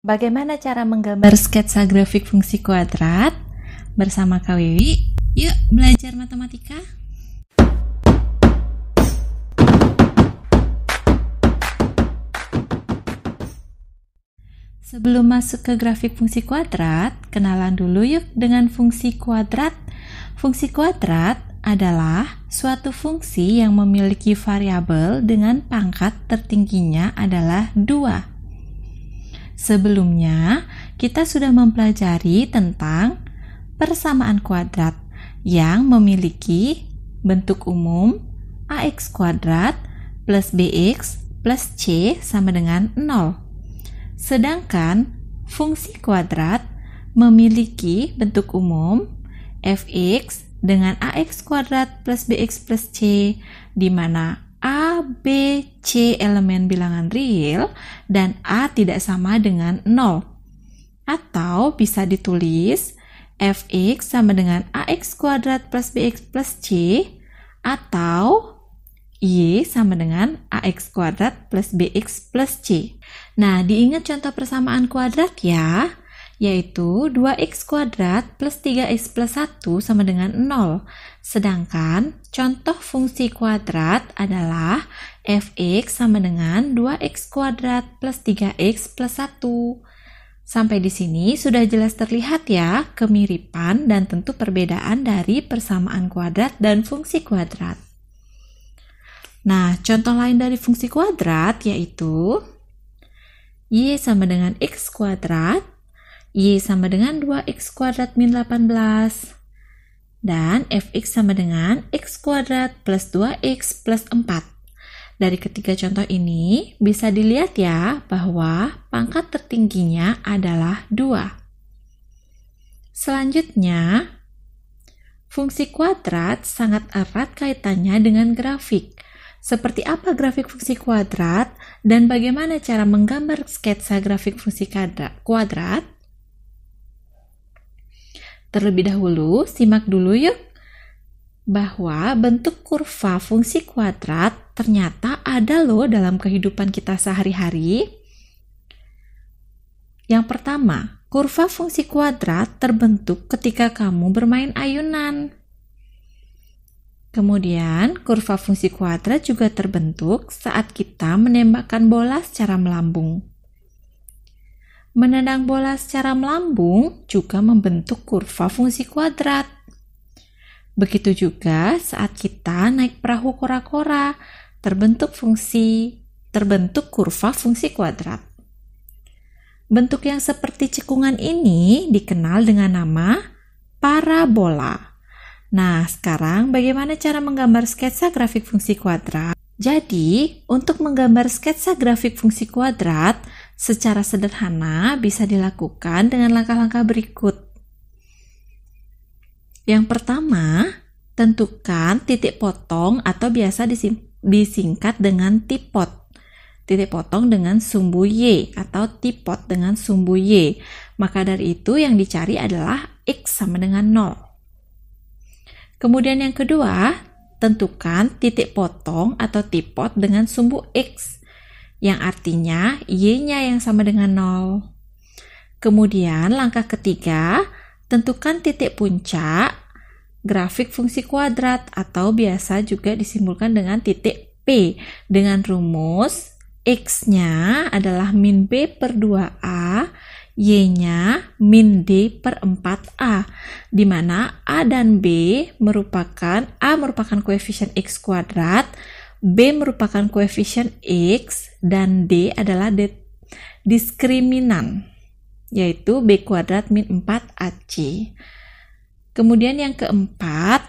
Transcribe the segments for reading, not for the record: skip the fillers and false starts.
Bagaimana cara menggambar sketsa grafik fungsi kuadrat? Bersama Kak Wiwi, yuk belajar matematika. Sebelum masuk ke grafik fungsi kuadrat, kenalan dulu yuk dengan fungsi kuadrat. Fungsi kuadrat adalah suatu fungsi yang memiliki variabel dengan pangkat tertingginya adalah 2. Sebelumnya, kita sudah mempelajari tentang persamaan kuadrat yang memiliki bentuk umum ax kuadrat plus bx plus c sama dengan 0. Sedangkan fungsi kuadrat memiliki bentuk umum fx dengan ax kuadrat plus bx plus c, di mana A, B, C elemen bilangan real dan A tidak sama dengan 0. Atau bisa ditulis fx sama dengan ax kuadrat plus bx plus c, atau y sama dengan ax kuadrat plus bx plus c. Nah, diingat contoh persamaan kuadrat ya, yaitu 2x kuadrat plus 3x plus 1 sama dengan 0. Sedangkan contoh fungsi kuadrat adalah fx sama dengan 2x kuadrat plus 3x plus 1. Sampai di sini sudah jelas terlihat ya kemiripan dan tentu perbedaan dari persamaan kuadrat dan fungsi kuadrat. Nah, contoh lain dari fungsi kuadrat yaitu y sama dengan x kuadrat, y sama dengan 2x kuadrat min 18, dan fx sama dengan x kuadrat plus 2x plus 4. Dari ketiga contoh ini bisa dilihat ya bahwa pangkat tertingginya adalah 2. Selanjutnya, fungsi kuadrat sangat erat kaitannya dengan grafik. Seperti apa grafik fungsi kuadrat dan bagaimana cara menggambar sketsa grafik fungsi kuadrat? Terlebih dahulu, simak dulu yuk bahwa bentuk kurva fungsi kuadrat ternyata ada loh dalam kehidupan kita sehari-hari. Yang pertama, kurva fungsi kuadrat terbentuk ketika kamu bermain ayunan. Kemudian, kurva fungsi kuadrat juga terbentuk saat kita menembakkan bola secara melambung. Menendang bola secara melambung juga membentuk kurva fungsi kuadrat. Begitu juga saat kita naik perahu kora-kora, terbentuk kurva fungsi kuadrat. Bentuk yang seperti cekungan ini dikenal dengan nama parabola. Nah, sekarang bagaimana cara menggambar sketsa grafik fungsi kuadrat? Jadi, untuk menggambar sketsa grafik fungsi kuadrat secara sederhana bisa dilakukan dengan langkah-langkah berikut. Yang pertama, tentukan titik potong atau biasa disingkat dengan tipot. Titik potong dengan sumbu Y atau tipot dengan sumbu Y. Maka dari itu yang dicari adalah X sama dengan 0. Kemudian yang kedua, tentukan titik potong atau tipot dengan sumbu X, yang artinya Y-nya yang sama dengan 0. Kemudian langkah ketiga, tentukan titik puncak grafik fungsi kuadrat atau biasa juga disimbolkan dengan titik P dengan rumus X-nya adalah min B per 2A, Y-nya min D per 4A, di mana A dan B merupakan koefisien X kuadrat, B merupakan koefisien X, dan D adalah diskriminan, yaitu B kuadrat min 4AC. Kemudian yang keempat,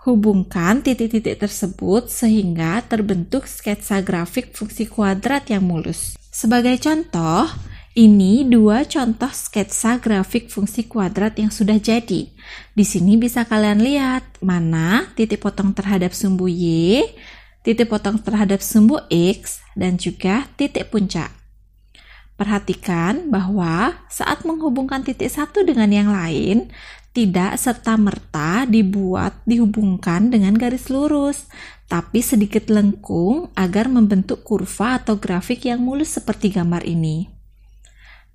hubungkan titik-titik tersebut sehingga terbentuk sketsa grafik fungsi kuadrat yang mulus. Sebagai contoh, ini 2 contoh sketsa grafik fungsi kuadrat yang sudah jadi. Di sini bisa kalian lihat mana titik potong terhadap sumbu Y, titik potong terhadap sumbu X, dan juga titik puncak. Perhatikan bahwa saat menghubungkan titik satu dengan yang lain, tidak serta-merta dihubungkan dengan garis lurus, tapi sedikit lengkung agar membentuk kurva atau grafik yang mulus seperti gambar ini.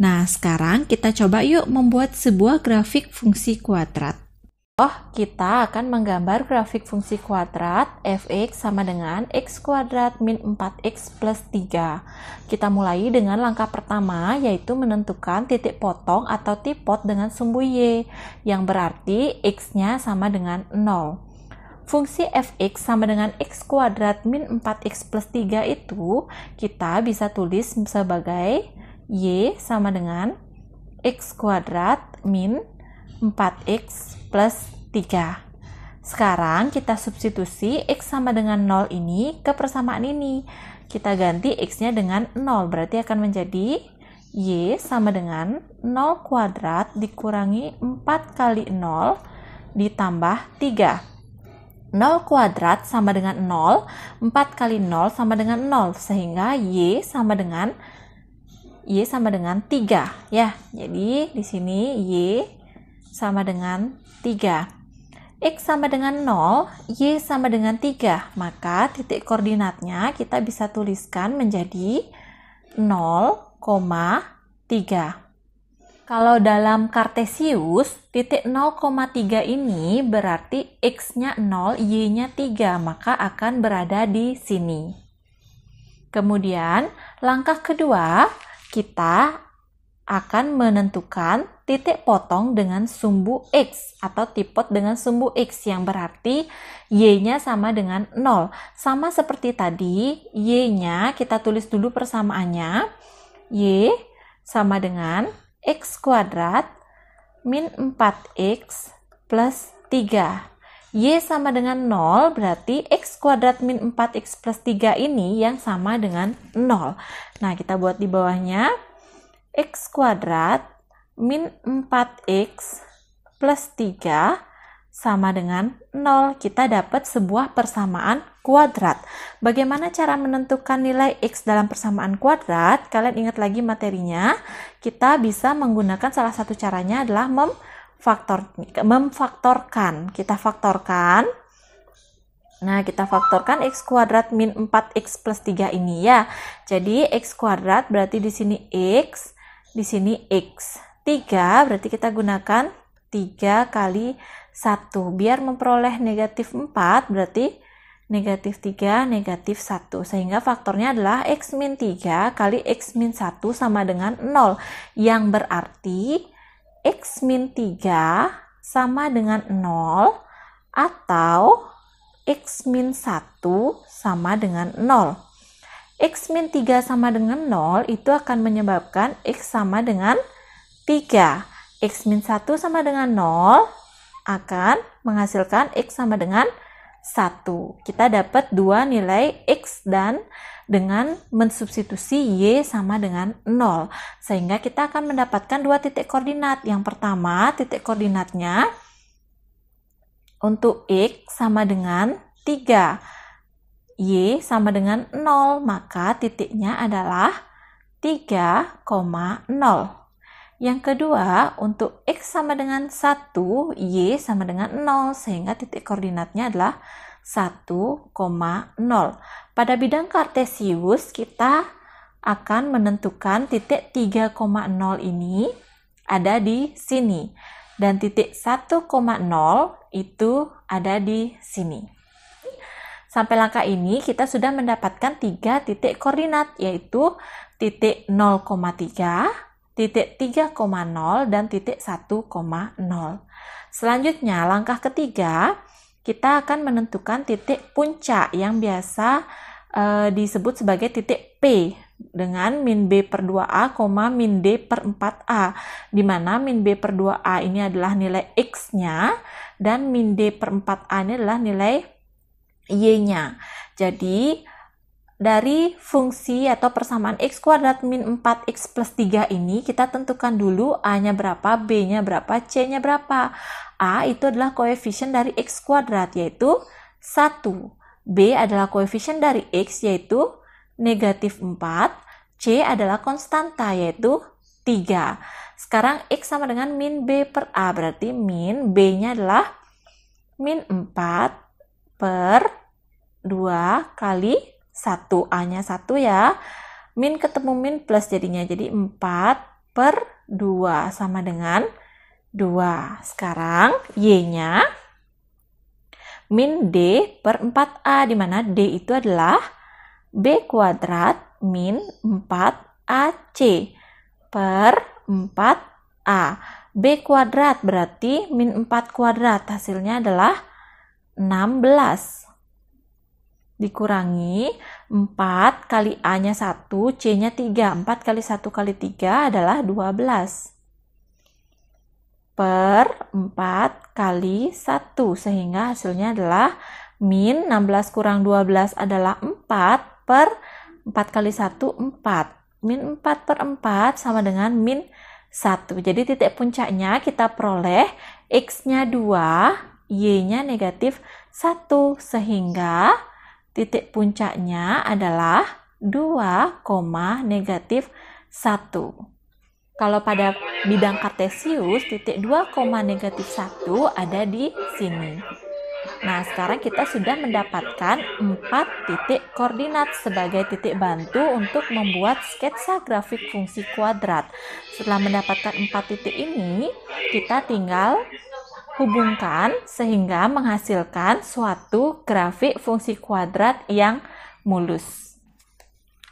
Nah, sekarang kita coba yuk membuat sebuah grafik fungsi kuadrat. Kita akan menggambar grafik fungsi kuadrat f(x) sama dengan x kuadrat min 4x plus 3. Kita mulai dengan langkah pertama, yaitu menentukan titik potong atau tipot dengan sumbu y, yang berarti x-nya sama dengan 0. Fungsi f(x) sama dengan x kuadrat min 4x plus 3 itu kita bisa tulis sebagai y sama dengan x kuadrat min 4x plus 3. Sekarang kita substitusi x sama dengan 0 ini ke persamaan ini. Kita ganti x-nya dengan 0, berarti akan menjadi y sama dengan 0 kuadrat dikurangi 4 kali 0 ditambah 3. 0 kuadrat sama dengan 0, 4 kali 0 sama dengan 0, sehingga y sama dengan 3 ya. Jadi di sini y sama dengan 3. X sama dengan 0, y sama dengan 3. Maka titik koordinatnya kita bisa tuliskan menjadi 0,3. Kalau dalam Kartesius, titik 0,3 ini berarti x-nya 0, y-nya 3, maka akan berada di sini. Kemudian, langkah kedua, kita akan menentukan titik potong dengan sumbu x atau tipot dengan sumbu x, yang berarti y-nya sama dengan 0. Sama seperti tadi, y-nya kita tulis dulu persamaannya. Y sama dengan x kuadrat min 4x plus 3. Y sama dengan 0, berarti x kuadrat min 4x plus 3 ini yang sama dengan 0. Nah, kita buat di bawahnya x kuadrat min 4x plus 3 sama dengan 0. Kita dapat sebuah persamaan kuadrat. Bagaimana cara menentukan nilai x dalam persamaan kuadrat? Kalian ingat lagi materinya. Kita bisa menggunakan salah satu caranya adalah memfaktorkan. Kita faktorkan. Nah, kita faktorkan x kuadrat min 4x plus 3 ini ya. Jadi x kuadrat berarti di sini x, di sini x. 3 berarti kita gunakan 3 kali 1. Biar memperoleh negatif 4 berarti negatif 3, negatif 1. Sehingga faktornya adalah x min 3 kali x min 1 sama dengan 0. Yang berarti x min 3 sama dengan 0 atau x min 1 sama dengan 0. X min 3 sama dengan 0 itu akan menyebabkan x sama dengan 3. X min 1 sama dengan 0 akan menghasilkan x sama dengan 1. Kita dapat dua nilai x dan dengan mensubstitusi y sama dengan 0. Sehingga kita akan mendapatkan dua titik koordinat. Yang pertama, titik koordinatnya untuk x sama dengan 3. Y sama dengan 0, maka titiknya adalah 3,0. Yang kedua, untuk x sama dengan 1, y sama dengan 0, sehingga titik koordinatnya adalah 1,0. Pada bidang Kartesius, kita akan menentukan titik 3,0 ini ada di sini. Dan titik 1,0 itu ada di sini. Sampai langkah ini kita sudah mendapatkan 3 titik koordinat, yaitu titik 0,3, titik 3,0, dan titik 1,0. Selanjutnya, langkah ketiga, kita akan menentukan titik puncak yang biasa disebut sebagai titik P dengan min B per 2A, min D per 4A, di mana min B per 2A ini adalah nilai X-nya, dan min D per 4A ini adalah nilai Y-nya. Jadi, dari fungsi atau persamaan x kuadrat min 4x plus 3 ini, kita tentukan dulu A-nya berapa, B-nya berapa, C-nya berapa. A itu adalah koefisien dari x kuadrat, yaitu 1. B adalah koefisien dari x, yaitu negatif 4. C adalah konstanta, yaitu 3. Sekarang x sama dengan min B per A, berarti min B-nya adalah min 4 per 2 kali 1, A-nya 1 ya. Min ketemu min plus jadinya, jadi 4 per 2 sama dengan 2. Sekarang Y-nya min D per 4A, di mana D itu adalah B kuadrat min 4AC per 4A. B kuadrat berarti min 4 kuadrat, hasilnya adalah 16. Dikurangi 4 kali A-nya 1, C-nya 3. 4 kali 1 kali 3 adalah 12. Per 4 kali 1, sehingga hasilnya adalah min 16 kurang 12 adalah 4 per 4 kali 1, 4. Min 4 per 4 sama dengan min 1. Jadi titik puncaknya kita peroleh X-nya 2, Y-nya negatif 1, sehingga titik puncaknya adalah 2, negatif 1. Kalau pada bidang kartesius, titik 2, negatif 1 ada di sini. Nah, sekarang kita sudah mendapatkan 4 titik koordinat sebagai titik bantu untuk membuat sketsa grafik fungsi kuadrat. Setelah mendapatkan 4 titik ini, kita tinggal hubungkan sehingga menghasilkan suatu grafik fungsi kuadrat yang mulus.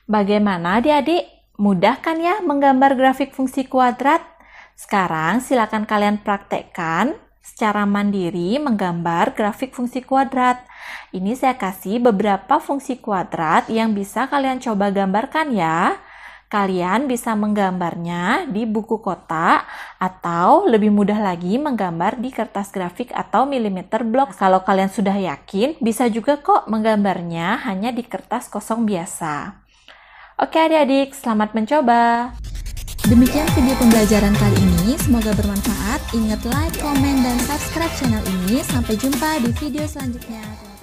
Bagaimana adik-adik? Mudah kan ya menggambar grafik fungsi kuadrat? Sekarang silakan kalian praktekkan secara mandiri menggambar grafik fungsi kuadrat. Ini saya kasih beberapa fungsi kuadrat yang bisa kalian coba gambarkan ya. Kalian bisa menggambarnya di buku kotak atau lebih mudah lagi menggambar di kertas grafik atau milimeter block. Kalau kalian sudah yakin, bisa juga kok menggambarnya hanya di kertas kosong biasa. Oke adik-adik, selamat mencoba. Demikian video pembelajaran kali ini, semoga bermanfaat. Ingat like, komen, dan subscribe channel ini. Sampai jumpa di video selanjutnya.